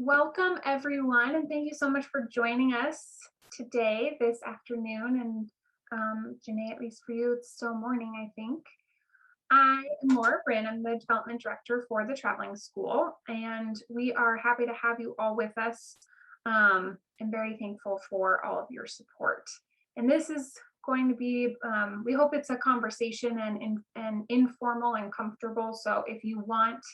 Welcome everyone, and thank you so much for joining us today, this afternoon. And Janae, at least for you, it's still morning, I think. I am Brin. I'm the development director for the traveling school, and we are happy to have you all with us. And very thankful for all of your support. And this is going to be, we hope it's a conversation and informal and comfortable. So if you want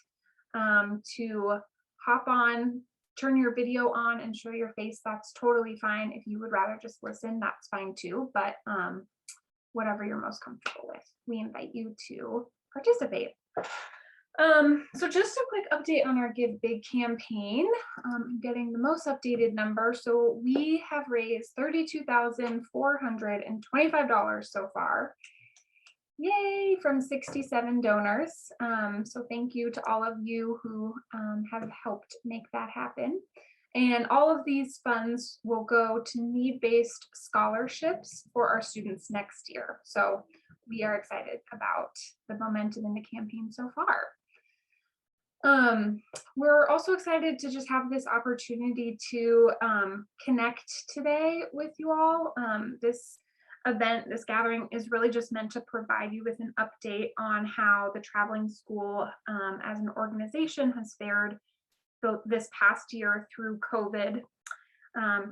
to hop on, turn your video on and show your face, that's totally fine. If you would rather just listen, that's fine too. But whatever you're most comfortable with, we invite you to participate. So just a quick update on our Give Big campaign. Getting the most updated number. So we have raised $32,425 so far. Yay, from 67 donors. So thank you to all of you who have helped make that happen. And all of these funds will go to need-based scholarships for our students next year. So we are excited about the momentum in the campaign so far. We're also excited to just have this opportunity to connect today with you all. This event, this gathering is really just meant to provide you with an update on how the traveling school as an organization has fared this past year through COVID,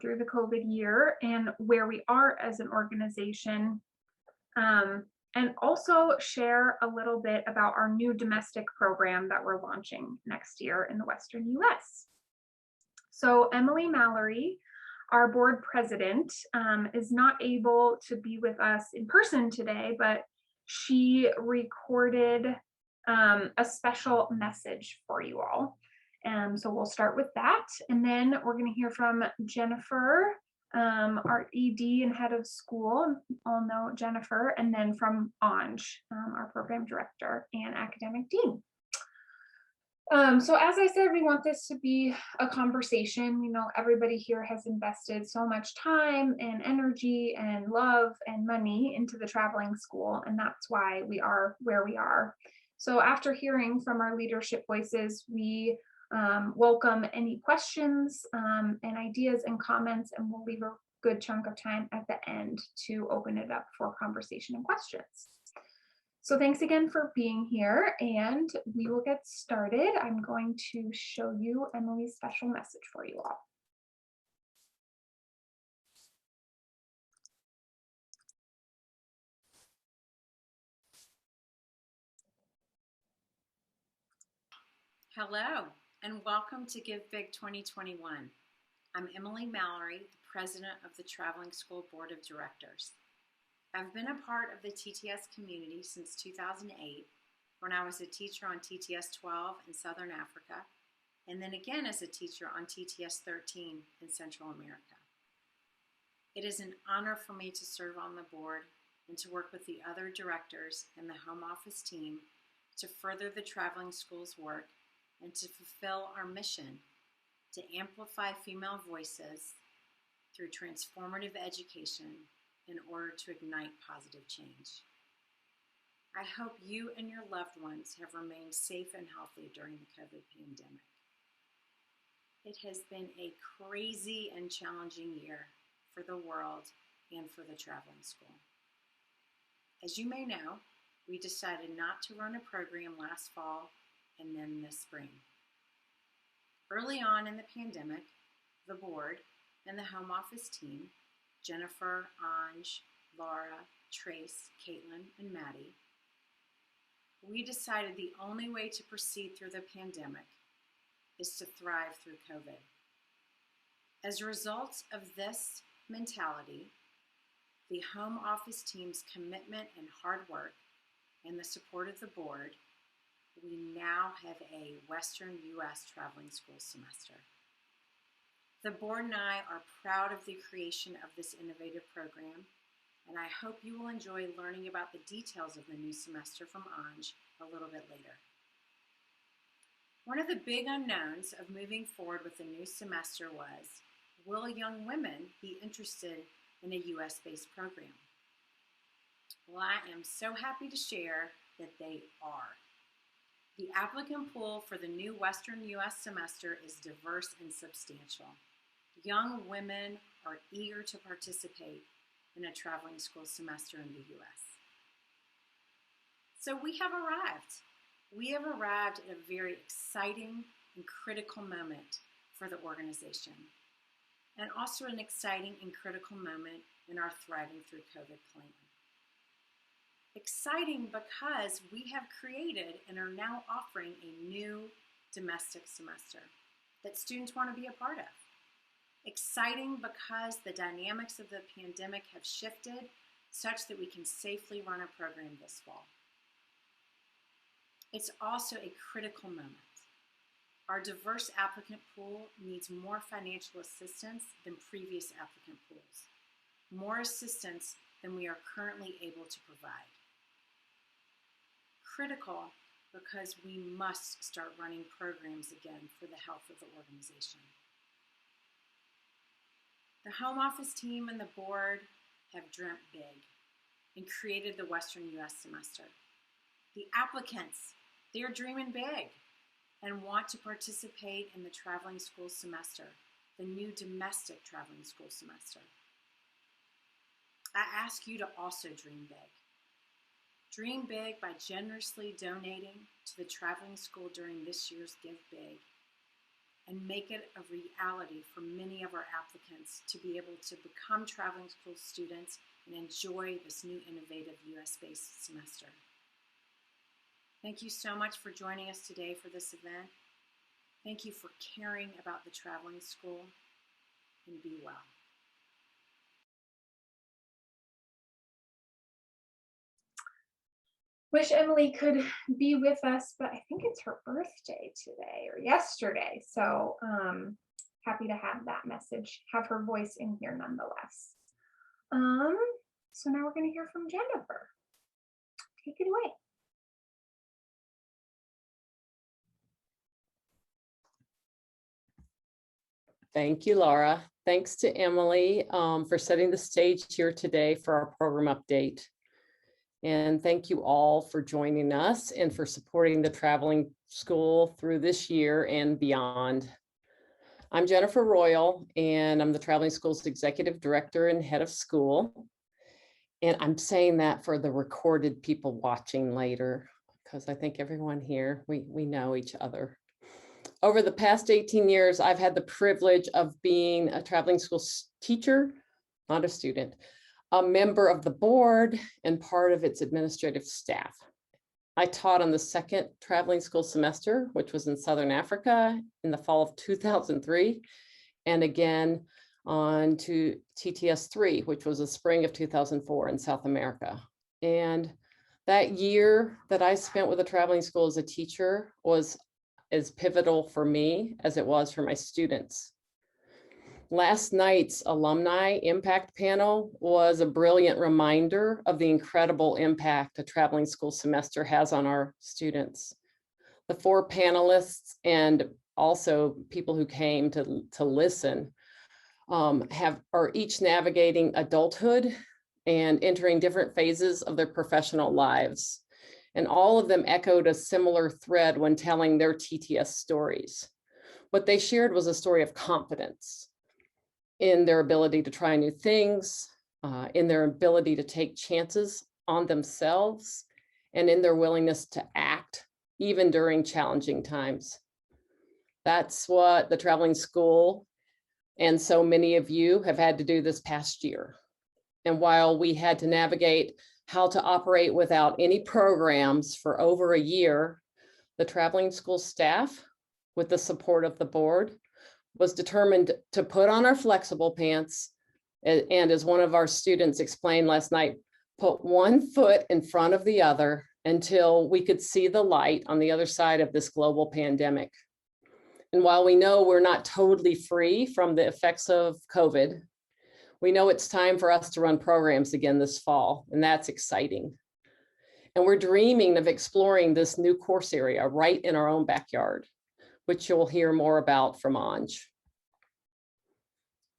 through the COVID year, and where we are as an organization, and also share a little bit about our new domestic program that we're launching next year in the Western US. So Mallory, our board president, is not able to be with us in person today, but she recorded a special message for you all. So we'll start with that, and then we're going to hear from Jennifer, our ED and head of school, all know Jennifer, and then from Anj, our program director and academic dean. So as I said, we want this to be a conversation. You know, everybody here has invested so much time and energy and love and money into the traveling school, and that's why we are where we are. So after hearing from our leadership voices, we welcome any questions and ideas and comments, and we'll leave a good chunk of time at the end to open it up for conversation and questions. So thanks again for being here, and we will get started. I'm going to show you Emily's special message for you all. Hello, and welcome to Give Big 2021. I'm Mallory, the president of the Traveling School Board of Directors. I've been a part of the TTS community since 2008, when I was a teacher on TTS 12 in Southern Africa, and then again as a teacher on TTS 13 in Central America. It is an honor for me to serve on the board and to work with the other directors and the home office team to further the traveling school's work and to fulfill our mission to amplify female voices through transformative education in order to ignite positive change. I hope you and your loved ones have remained safe and healthy during the COVID pandemic. It has been a crazy and challenging year for the world and for the traveling school. As you may know, we decided not to run a program last fall and then this spring. Early on in the pandemic, the board and the home office team, Jennifer, Anj, Laura, Trace, Caitlin, and Maddie, we decided the only way to proceed through the pandemic is to thrive through COVID. As a result of this mentality, the home office team's commitment and hard work, and the support of the board, we now have a Western U.S. traveling school semester. The board and I are proud of the creation of this innovative program, and I hope you will enjoy learning about the details of the new semester from Anj a little bit later. One of the big unknowns of moving forward with the new semester was, will young women be interested in a U.S.-based program? Well, I am so happy to share that they are. The applicant pool for the new Western U.S. semester is diverse and substantial. Young women are eager to participate in a traveling school semester in the U.S. So we have arrived. We have arrived at a very exciting and critical moment for the organization, and also an exciting and critical moment in our Thriving Through COVID plan. Exciting because we have created and are now offering a new domestic semester that students want to be a part of. Exciting because the dynamics of the pandemic have shifted such that we can safely run a program this fall. It's also a critical moment. Our diverse applicant pool needs more financial assistance than previous applicant pools, more assistance than we are currently able to provide. Critical because we must start running programs again for the health of the organization. The home office team and the board have dreamt big and created the Western U.S. semester. The applicants, they're dreaming big and want to participate in the traveling school semester, the new domestic traveling school semester. I ask you to also dream big. Dream big by generously donating to the traveling school during this year's Give Big, and make it a reality for many of our applicants to be able to become traveling school students and enjoy this new innovative US-based semester. Thank you so much for joining us today for this event. Thank you for caring about the traveling school, and be well. Wish Emily could be with us, but I think it's her birthday today or yesterday. So happy to have that message, have her voice in here nonetheless. So now we're going to hear from Jennifer. Take it away. Thank you, Laura. Thanks to Emily for setting the stage here today for our program update. And thank you all for joining us and for supporting the traveling school through this year and beyond. I'm Jennifer Royall, and I'm the traveling school's executive director and head of school. And I'm saying that for the recorded people watching later, because I think everyone here, we know each other. Over the past 18 years, I've had the privilege of being a traveling school teacher, not a student, a member of the board, and part of its administrative staff. I taught on the second traveling school semester, which was in Southern Africa in the fall of 2003, and again on to TTS 3, which was the spring of 2004 in South America. And that year that I spent with the traveling school as a teacher was as pivotal for me as it was for my students. Last night's alumni impact panel was a brilliant reminder of the incredible impact a traveling school semester has on our students. The 4 panelists and also people who came to listen are each navigating adulthood and entering different phases of their professional lives. And all of them echoed a similar thread when telling their TTS stories. What they shared was a story of confidence in their ability to try new things, in their ability to take chances on themselves, and in their willingness to act even during challenging times. That's what the traveling school and so many of you have had to do this past year. And while we had to navigate how to operate without any programs for over a year, the traveling school staff, with the support of the board, was determined to put on our flexible pants, and as one of our students explained last night, put one foot in front of the other until we could see the light on the other side of this global pandemic. And while we know we're not totally free from the effects of COVID, we know it's time for us to run programs again this fall, and that's exciting. And we're dreaming of exploring this new course area right in our own backyard, which you'll hear more about from Anj.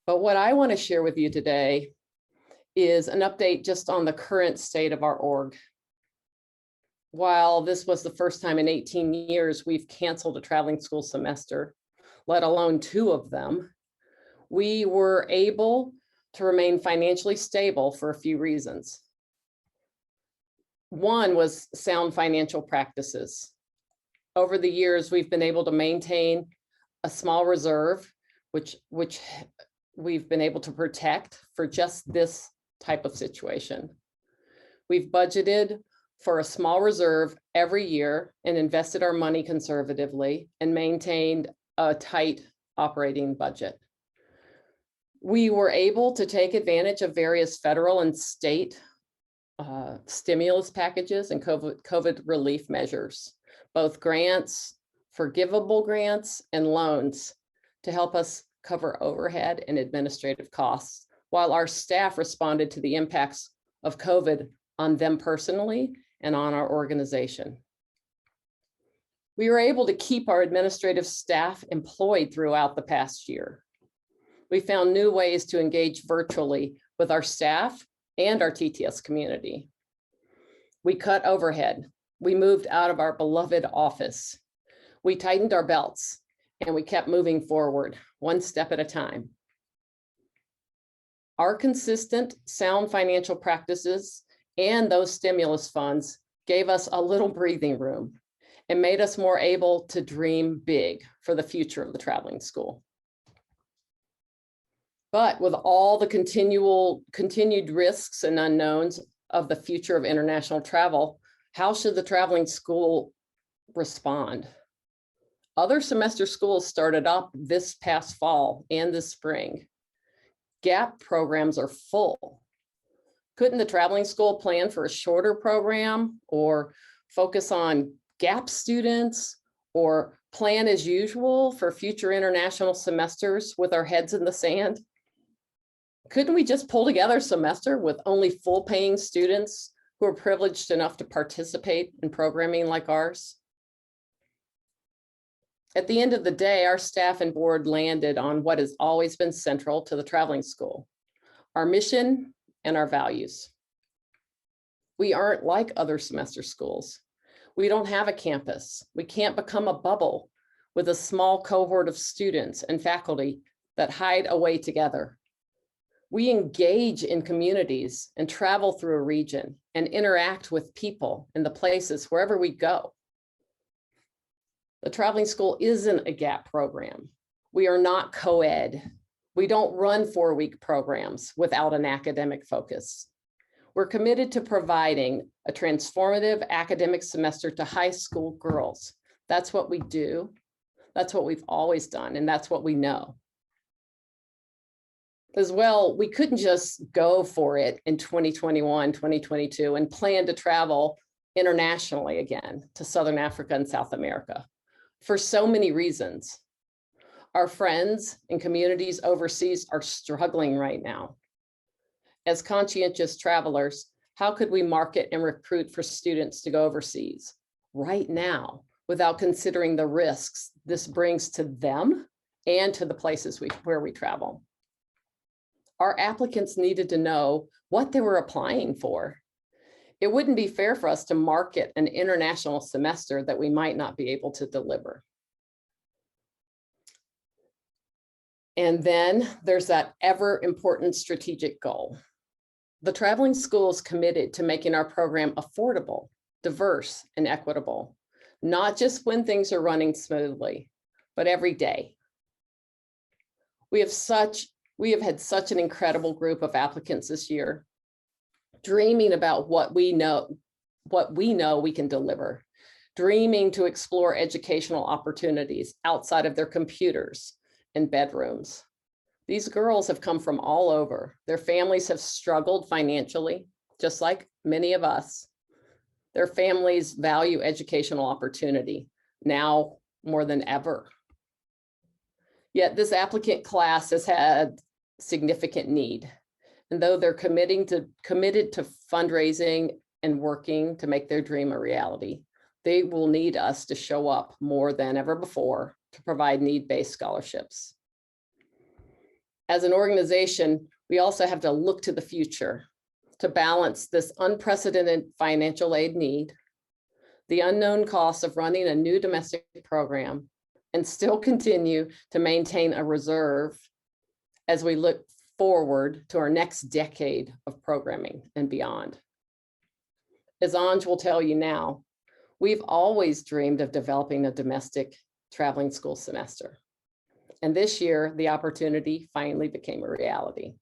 But what I want to share with you today is an update just on the current state of our org. while this was the first time in 18 years we've canceled a traveling school semester, let alone 2 of them, we were able to remain financially stable for a few reasons. One was sound financial practices. Over the years, we've been able to maintain a small reserve, which we've been able to protect for just this type of situation. We've budgeted for a small reserve every year and invested our money conservatively and maintained a tight operating budget. We were able to take advantage of various federal and state stimulus packages and COVID relief measures, both grants, forgivable grants, and loans to help us cover overhead and administrative costs, while our staff responded to the impacts of COVID on them personally and on our organization. We were able to keep our administrative staff employed throughout the past year. We found new ways to engage virtually with our staff and our TTS community. We cut overhead. We moved out of our beloved office. We tightened our belts and we kept moving forward, one step at a time. Our consistent, sound financial practices and those stimulus funds gave us a little breathing room and made us more able to dream big for the future of the traveling school. But with all the continued risks and unknowns of the future of international travel, how should the traveling school respond? Other semester schools started up this past fall and this spring. GAP programs are full. Couldn't the traveling school plan for a shorter program or focus on GAP students or plan as usual for future international semesters with our heads in the sand? Couldn't we just pull together a semester with only full paying students who are privileged enough to participate in programming like ours? At the end of the day, our staff and board landed on what has always been central to the traveling school, our mission and our values. We aren't like other semester schools. We don't have a campus. We can't become a bubble with a small cohort of students and faculty that hide away together. We engage in communities and travel through a region and interact with people in the places wherever we go. The traveling school isn't a GAP program. We are not co-ed. We don't run 4-week programs without an academic focus. We're committed to providing a transformative academic semester to high school girls. That's what we do. That's what we've always done, and that's what we know. As well, we couldn't just go for it in 2021, 2022 and plan to travel internationally again to Southern Africa and South America for so many reasons. Our friends and communities overseas are struggling right now. As conscientious travelers, how could we market and recruit for students to go overseas right now without considering the risks this brings to them and to the places where we travel? Our applicants needed to know what they were applying for. It wouldn't be fair for us to market an international semester that we might not be able to deliver. And then there's that ever important strategic goal. The traveling school is committed to making our program affordable, diverse, and equitable, not just when things are running smoothly, but every day. We have had such an incredible group of applicants this year, dreaming about what we know we can deliver, dreaming to explore educational opportunities outside of their computers and bedrooms. These girls have come from all over. Their families have struggled financially, just like many of us. Their families value educational opportunity now more than ever. Yet this applicant class has had significant need. And though they're committed to fundraising and working to make their dream a reality, they will need us to show up more than ever before to provide need-based scholarships. As an organization, we also have to look to the future to balance this unprecedented financial aid need, the unknown costs of running a new domestic program, and still continue to maintain a reserve as we look forward to our next decade of programming and beyond. As Anj will tell you now, we've always dreamed of developing a domestic traveling school semester. And this year, the opportunity finally became a reality.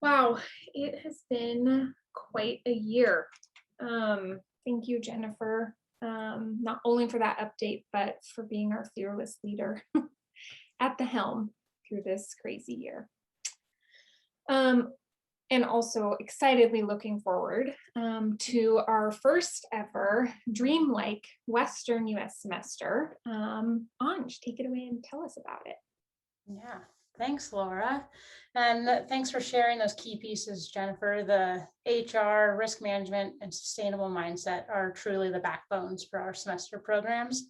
Wow, it has been quite a year. Thank you, Jennifer, not only for that update, but for being our fearless leader at the helm through this crazy year. And also excitedly looking forward to our first ever dreamlike Western US semester. Anj, take it away and tell us about it. Yeah, thanks, Laura. And thanks for sharing those key pieces, Jennifer. The HR, risk management, and sustainable mindset are truly the backbones for our semester programs.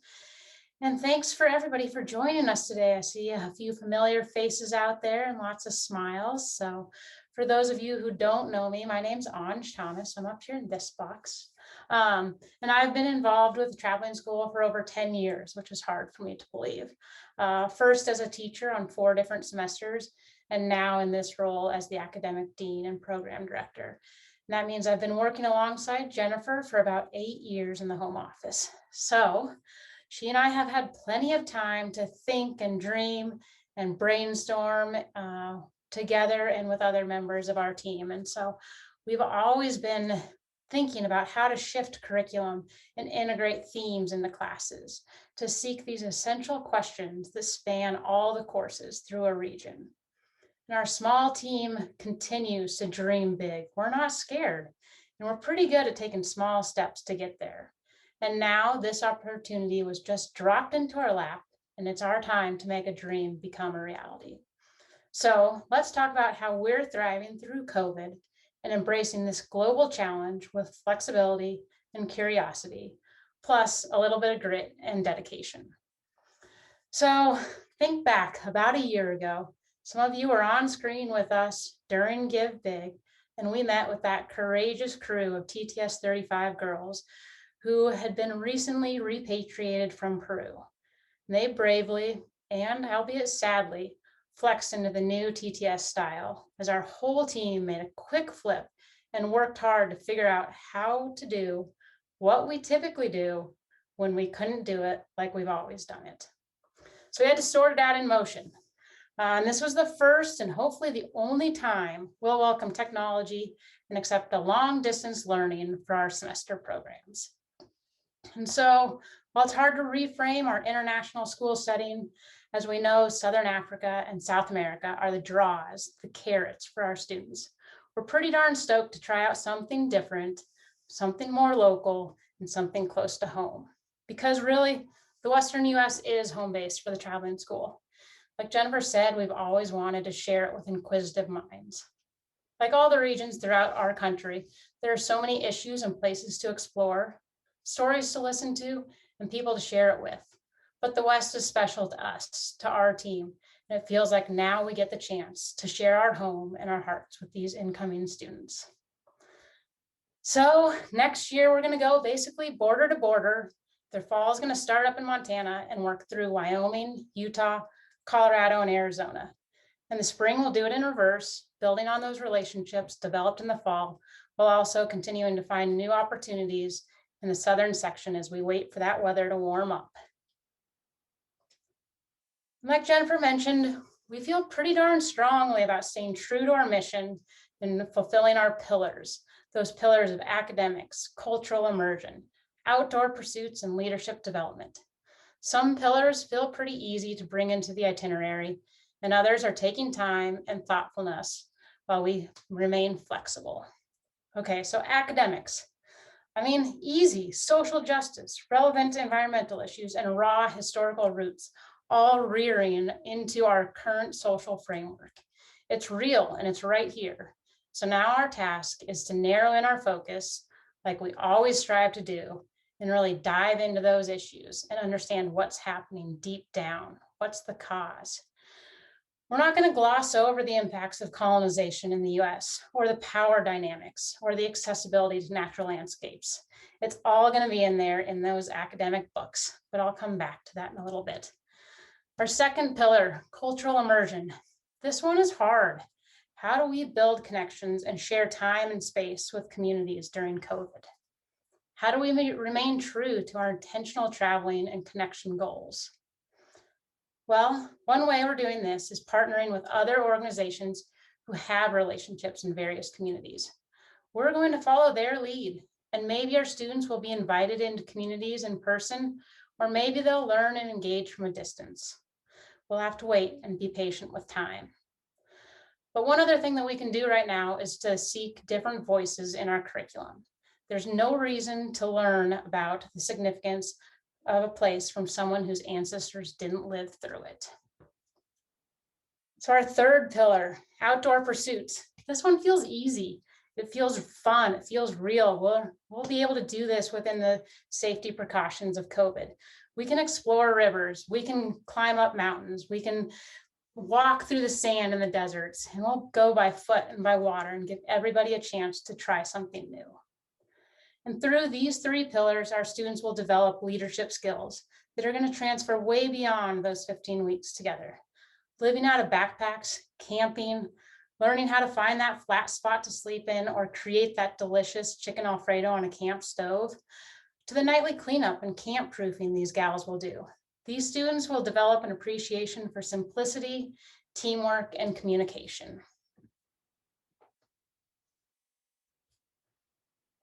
And thanks for everybody for joining us today. I see a few familiar faces out there and lots of smiles. So for those of you who don't know me, my name's Anj Thomas. I'm up here in this box. And I've been involved with the traveling school for over 10 years, which is hard for me to believe. First as a teacher on 4 different semesters, and now in this role as the academic dean and program director. And that means I've been working alongside Jennifer for about 8 years in the home office. So she and I have had plenty of time to think and dream and brainstorm together and with other members of our team. And so we've always been thinking about how to shift curriculum and integrate themes into classes to seek these essential questions that span all the courses through a region. And our small team continues to dream big. We're not scared, and we're pretty good at taking small steps to get there. And now this opportunity was just dropped into our lap, and it's our time to make a dream become a reality. So let's talk about how we're thriving through COVID and embracing this global challenge with flexibility and curiosity, plus a little bit of grit and dedication. So think back about a year ago. Some of you were on screen with us during Give Big, and we met with that courageous crew of TTS 35 girls who had been recently repatriated from Peru. And they bravely, and albeit sadly, flexed into the new TTS style as our whole team made a quick flip and worked hard to figure out how to do what we typically do when we couldn't do it like we've always done it. So we had to sort it out in motion. And this was the first and hopefully the only time we'll welcome technology and accept a long distance learning for our semester programs. And so while it's hard to reframe our international school setting, as we know, Southern Africa and South America are the draws, the carrots for our students. We're pretty darn stoked to try out something different, something more local, and something close to home. Because really, the Western US is home base for the traveling school. Like Jennifer said, we've always wanted to share it with inquisitive minds. Like all the regions throughout our country, there are so many issues and places to explore, stories to listen to, and people to share it with. But the West is special to us, to our team, and it feels like now we get the chance to share our home and our hearts with these incoming students. So next year, we're going to go basically border to border. Their fall is going to start up in Montana and work through Wyoming, Utah, Colorado, and Arizona. In the spring, we'll do it in reverse, building on those relationships developed in the fall, while also continuing to find new opportunities in the southern section as we wait for that weather to warm up. Like Jennifer mentioned, we feel pretty darn strongly about staying true to our mission and fulfilling our pillars, those pillars of academics, cultural immersion, outdoor pursuits, and leadership development. Some pillars feel pretty easy to bring into the itinerary, and others are taking time and thoughtfulness while we remain flexible. Okay, so academics. I mean, easy, social justice, relevant environmental issues, and raw historical roots, all rearing into our current social framework. It's real and it's right here. So now our task is to narrow in our focus, like we always strive to do, and really dive into those issues and understand what's happening deep down. What's the cause? We're not going to gloss over the impacts of colonization in the US, or the power dynamics, or the accessibility to natural landscapes. It's all going to be in there in those academic books, but I'll come back to that in a little bit. Our second pillar, cultural immersion. This one is hard. How do we build connections and share time and space with communities during COVID? How do we remain true to our intentional traveling and connection goals? Well, one way we're doing this is partnering with other organizations who have relationships in various communities. We're going to follow their lead, and maybe our students will be invited into communities in person, or maybe they'll learn and engage from a distance. We'll have to wait and be patient with time. But one other thing that we can do right now is to seek different voices in our curriculum. There's no reason to learn about the significance of a place from someone whose ancestors didn't live through it. So our third pillar, outdoor pursuits. This one feels easy. It feels fun. It feels real. We'll be able to do this within the safety precautions of COVID. We can explore rivers. We can climb up mountains. We can walk through the sand in the deserts, and we'll go by foot and by water and give everybody a chance to try something new. And through these three pillars, our students will develop leadership skills that are going to transfer way beyond those 15 weeks together. Living out of backpacks, camping, learning how to find that flat spot to sleep in or create that delicious chicken Alfredo on a camp stove, to the nightly cleanup and camp proofing these gals will do. These students will develop an appreciation for simplicity, teamwork, and communication.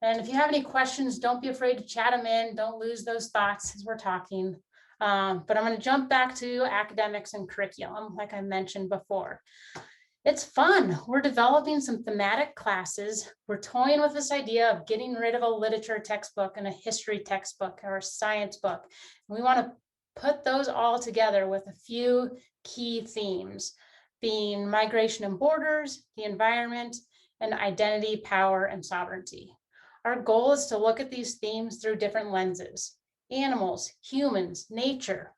And if you have any questions, don't be afraid to chat them in. Don't lose those thoughts as we're talking. But I'm going to jump back to academics and curriculum, like I mentioned before. It's fun. We're developing some thematic classes. We're toying with this idea of getting rid of a literature textbook and a history textbook or a science book. We want to put those all together with a few key themes, being migration and borders, the environment, and identity, power, and sovereignty. Our goal is to look at these themes through different lenses: animals, humans, nature.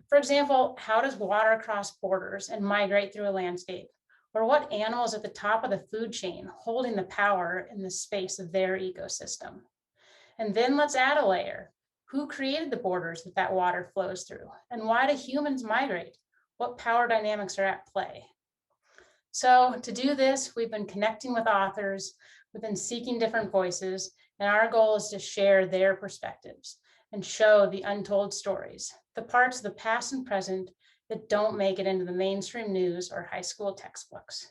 For example, how does water cross borders and migrate through a landscape? Or what animal is at the top of the food chain, holding the power in the space of their ecosystem? And then let's add a layer. Who created the borders that water flows through? And why do humans migrate? What power dynamics are at play? So to do this, we've been connecting with authors, we've been seeking different voices, and our goal is to share their perspectives and show the untold stories, the parts of the past and present that don't make it into the mainstream news or high school textbooks.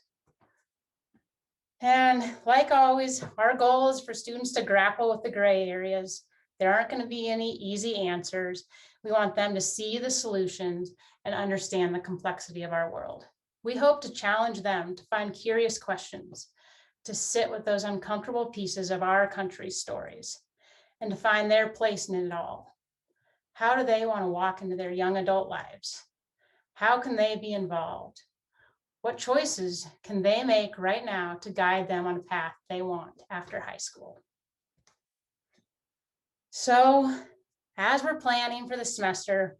And like always, our goal is for students to grapple with the gray areas. There aren't going to be any easy answers. We want them to see the solutions and understand the complexity of our world. We hope to challenge them to find curious questions, to sit with those uncomfortable pieces of our country's stories, and to find their place in it all. How do they want to walk into their young adult lives? How can they be involved? What choices can they make right now to guide them on a path they want after high school? So, as we're planning for the semester,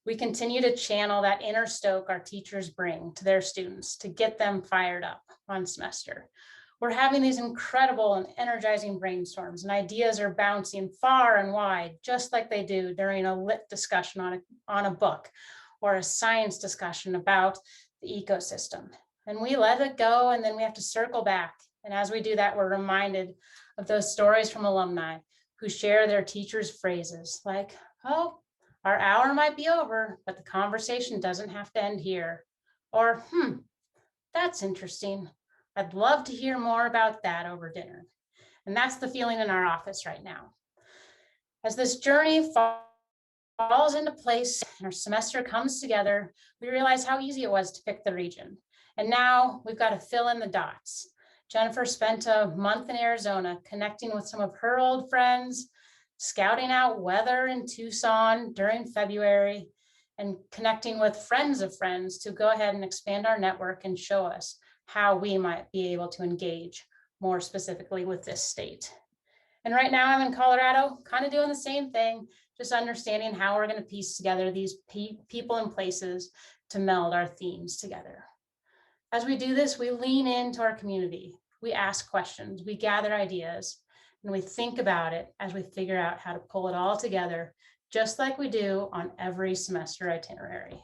we continue to channel that inner stoke our teachers bring to their students to get them fired up on semester. We're having these incredible and energizing brainstorms, and ideas are bouncing far and wide, just like they do during a lit discussion on a book or a science discussion about the ecosystem. And we let it go, and then we have to circle back. And as we do that, we're reminded of those stories from alumni who share their teachers' phrases like, oh, our hour might be over, but the conversation doesn't have to end here. Or, that's interesting. I'd love to hear more about that over dinner. And that's the feeling in our office right now. As this journey falls into place and our semester comes together, we realize how easy it was to pick the region. And now we've got to fill in the dots. Jennifer spent a month in Arizona connecting with some of her old friends, scouting out weather in Tucson during February, and connecting with friends of friends to go ahead and expand our network and show us how we might be able to engage more specifically with this state. And right now I'm in Colorado, kind of doing the same thing, just understanding how we're going to piece together these people and places to meld our themes together. As we do this, we lean into our community. We ask questions, we gather ideas, and we think about it as we figure out how to pull it all together, just like we do on every semester itinerary.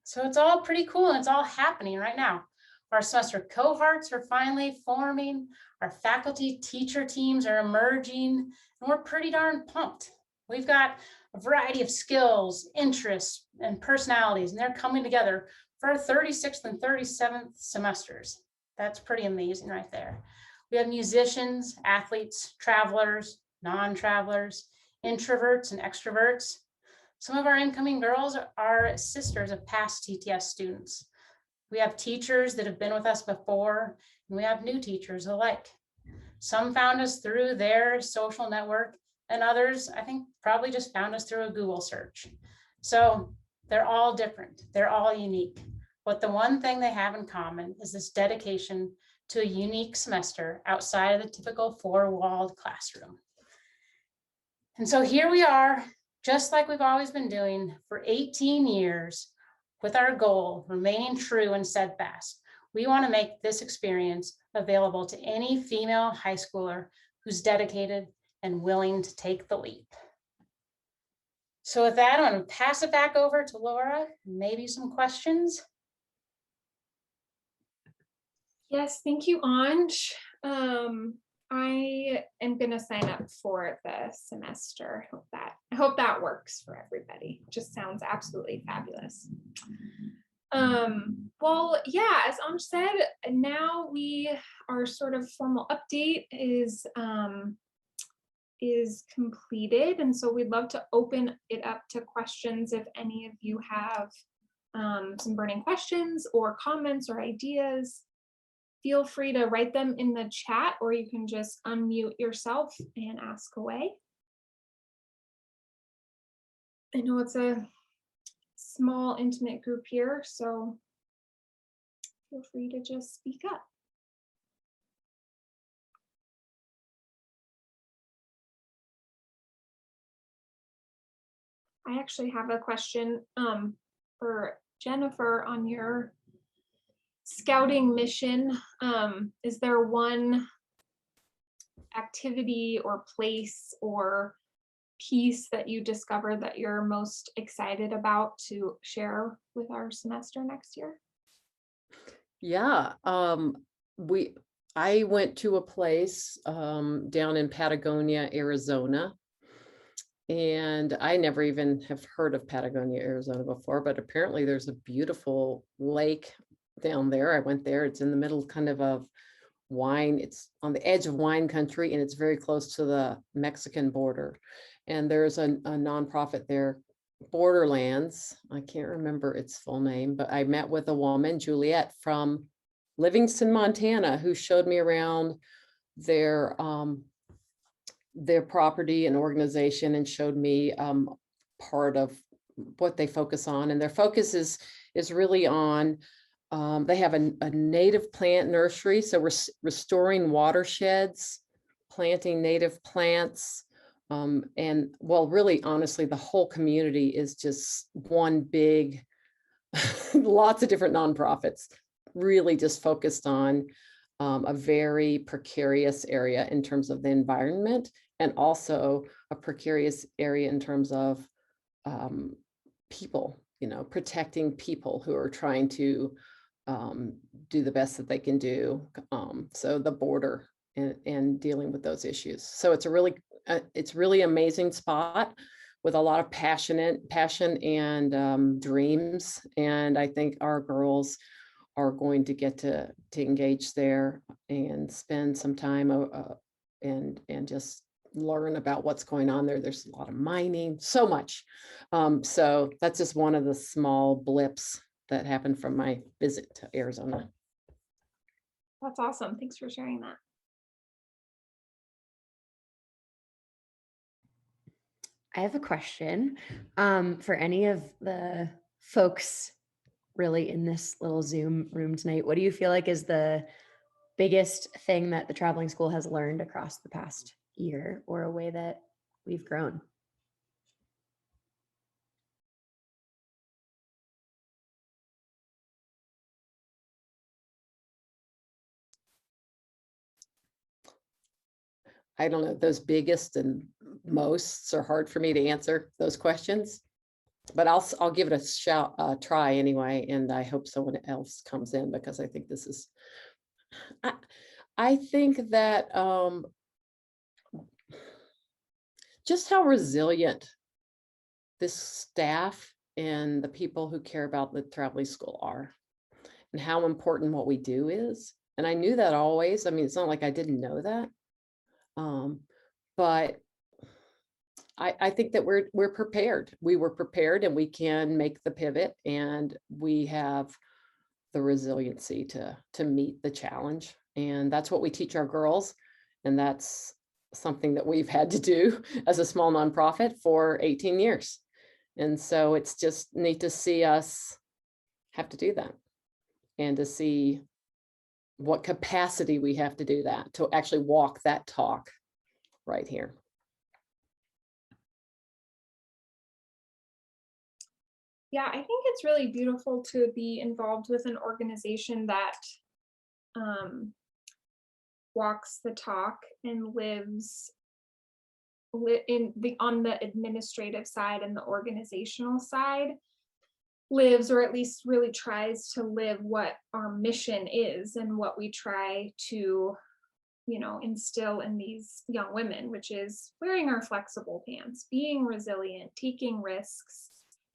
So it's all pretty cool and it's all happening right now. Our semester cohorts are finally forming, our faculty teacher teams are emerging, and we're pretty darn pumped. We've got a variety of skills, interests, and personalities, and they're coming together for our 36th and 37th semesters. That's pretty amazing right there. We have musicians, athletes, travelers, non-travelers, introverts and extroverts. Some of our incoming girls are sisters of past TTS students. We have teachers that have been with us before, and we have new teachers alike. Some found us through their social network, and others, I think, probably just found us through a Google search. So they're all different, they're all unique. But the one thing they have in common is this dedication to a unique semester outside of the typical four-walled classroom. And so here we are, just like we've always been doing for 18 years, with our goal remaining true and steadfast. We want to make this experience available to any female high schooler who's dedicated and willing to take the leap. So with that, I'm going to pass it back over to Laura. Maybe some questions. Yes, thank you, Anj. I am going to sign up for the semester. I hope that works for everybody. Just sounds absolutely fabulous. Well, yeah, as Anj said, now our sort of formal update is completed, and so we'd love to open it up to questions if any of you have some burning questions or comments or ideas. Feel free to write them in the chat, or you can just unmute yourself and ask away. I know it's a small, intimate group here, so feel free to just speak up. I actually have a question for Jennifer on your scouting mission. Is there one activity or place or piece that you discovered that you're most excited about to share with our semester next year? Yeah, I went to a place down in Patagonia, Arizona, and I never even have heard of Patagonia, Arizona before, but apparently there's a beautiful lake down there. I went there. It's in the middle kind of wine. It's on the edge of wine country, and it's very close to the Mexican border. And there's a nonprofit there, Borderlands. I can't remember its full name, but I met with a woman, Juliet, from Livingston, Montana, who showed me around their property and organization, and showed me part of what they focus on. And their focus is really on, they have a native plant nursery. So we're restoring watersheds, planting native plants. And well, really, honestly, the whole community is just one big, lots of different nonprofits, really just focused on a very precarious area in terms of the environment, and also a precarious area in terms of people, protecting people who are trying to do the best that they can do. So the border and dealing with those issues. So it's a really amazing spot with a lot of passion and dreams. And I think our girls are going to get to engage there and spend some time and just learn about what's going on there. There's a lot of mining, so much. So that's just one of the small blips that happened from my visit to Arizona. That's awesome. Thanks for sharing that. I have a question for any of the folks really in this little Zoom room tonight. What do you feel like is the biggest thing that the traveling school has learned across the past year, or a way that we've grown? I don't know, those biggest and mosts are hard for me to answer those questions. But I'll give it a try anyway, and I hope someone else comes in because I think this is. I think that just how resilient this staff and the people who care about the traveling school are, and how important what we do is. And I knew that always. I mean, it's not like I didn't know that. But I think that we're prepared. We were prepared, and we can make the pivot, and we have the resiliency to meet the challenge. And that's what we teach our girls. And that's something that we've had to do as a small nonprofit for 18 years. And so it's just neat to see us have to do that, and to see what capacity we have to do that, to actually walk that talk right here. Yeah, I think it's really beautiful to be involved with an organization that walks the talk and lives on the administrative side and the organizational side, lives, or at least really tries to live what our mission is and what we try to, instill in these young women, which is wearing our flexible pants, being resilient, taking risks,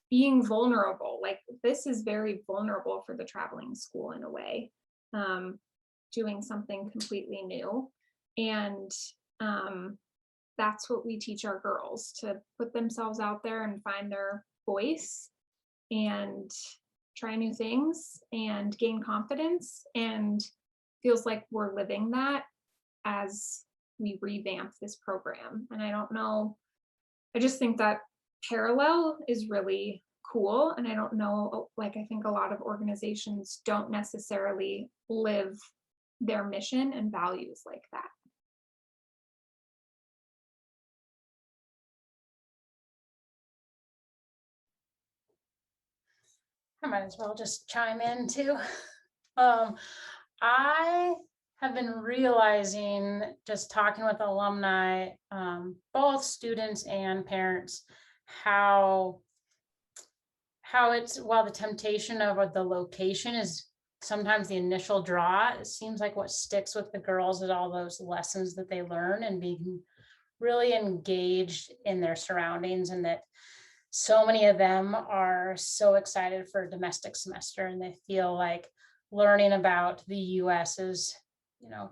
being vulnerable. Like, this is very vulnerable for the traveling school in a way, doing something completely new. And that's what we teach our girls, to put themselves out there and find their voice and try new things and gain confidence. And feels like we're living that as we revamp this program. And I don't know, I just think that parallel is really cool. And I don't know, like, I think a lot of organizations don't necessarily live their mission and values like that. I might as well just chime in too. I have been realizing, just talking with alumni, both students and parents, how it's, while the temptation of the location is sometimes the initial draw, it seems like what sticks with the girls is all those lessons that they learn and being really engaged in their surroundings, and that so many of them are so excited for a domestic semester, and they feel like learning about the US is,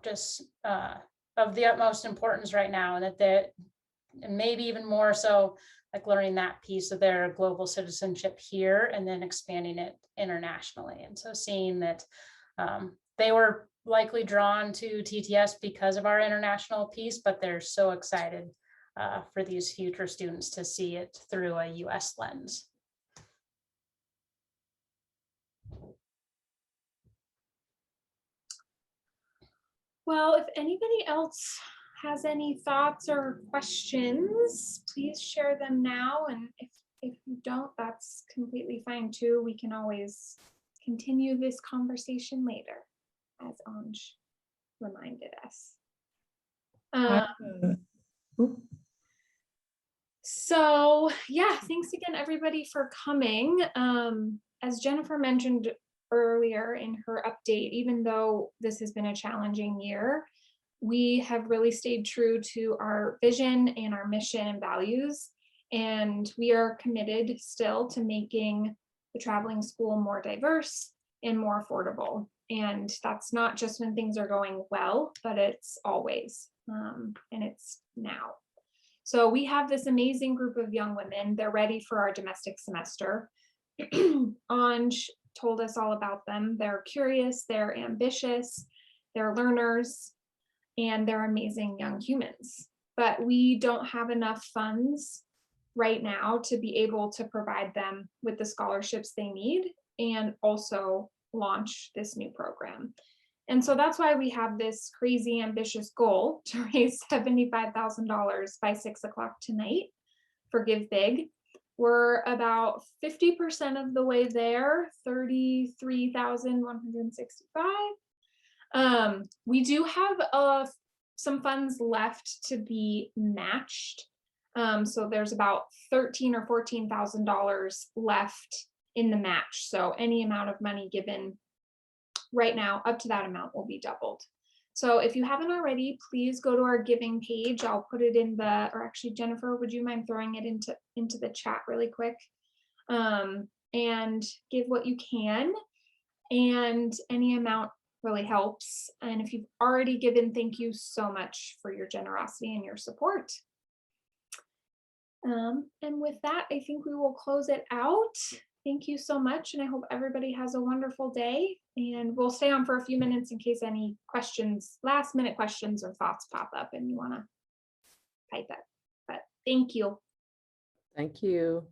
just of the utmost importance right now, and that and maybe even more so, like learning that piece of their global citizenship here and then expanding it internationally. And so seeing that they were likely drawn to TTS because of our international piece, but they're so excited for these future students to see it through a US lens. Well, if anybody else has any thoughts or questions, please share them now. And if you don't, that's completely fine too. We can always continue this conversation later, as Anj reminded us. So yeah, thanks again, everybody, for coming. As Jennifer mentioned earlier in her update, even though this has been a challenging year, we have really stayed true to our vision and our mission and values. And we are committed still to making the traveling school more diverse and more affordable. And that's not just when things are going well, but it's always, and it's now. So we have this amazing group of young women. They're ready for our domestic semester. Anj told us all about them. They're curious, they're ambitious, they're learners, and they're amazing young humans. But we don't have enough funds right now to be able to provide them with the scholarships they need and also launch this new program. And so that's why we have this crazy ambitious goal to raise $75,000 by 6 o'clock tonight for Give Big. We're about 50% of the way there, 33,165. We do have some funds left to be matched. So there's about $13,000 or $14,000 left in the match. So any amount of money given right now up to that amount will be doubled. So if you haven't already, please go to our giving page. I'll put it in the, or actually Jennifer, would you mind throwing it into the chat really quick? And give what you can, and any amount really helps. And if you've already given, thank you so much for your generosity and your support. And with that, I think we will close it out. Thank you so much, and I hope everybody has a wonderful day. And we'll stay on for a few minutes in case any questions, last minute questions or thoughts pop up and you want to type it. But thank you. Thank you.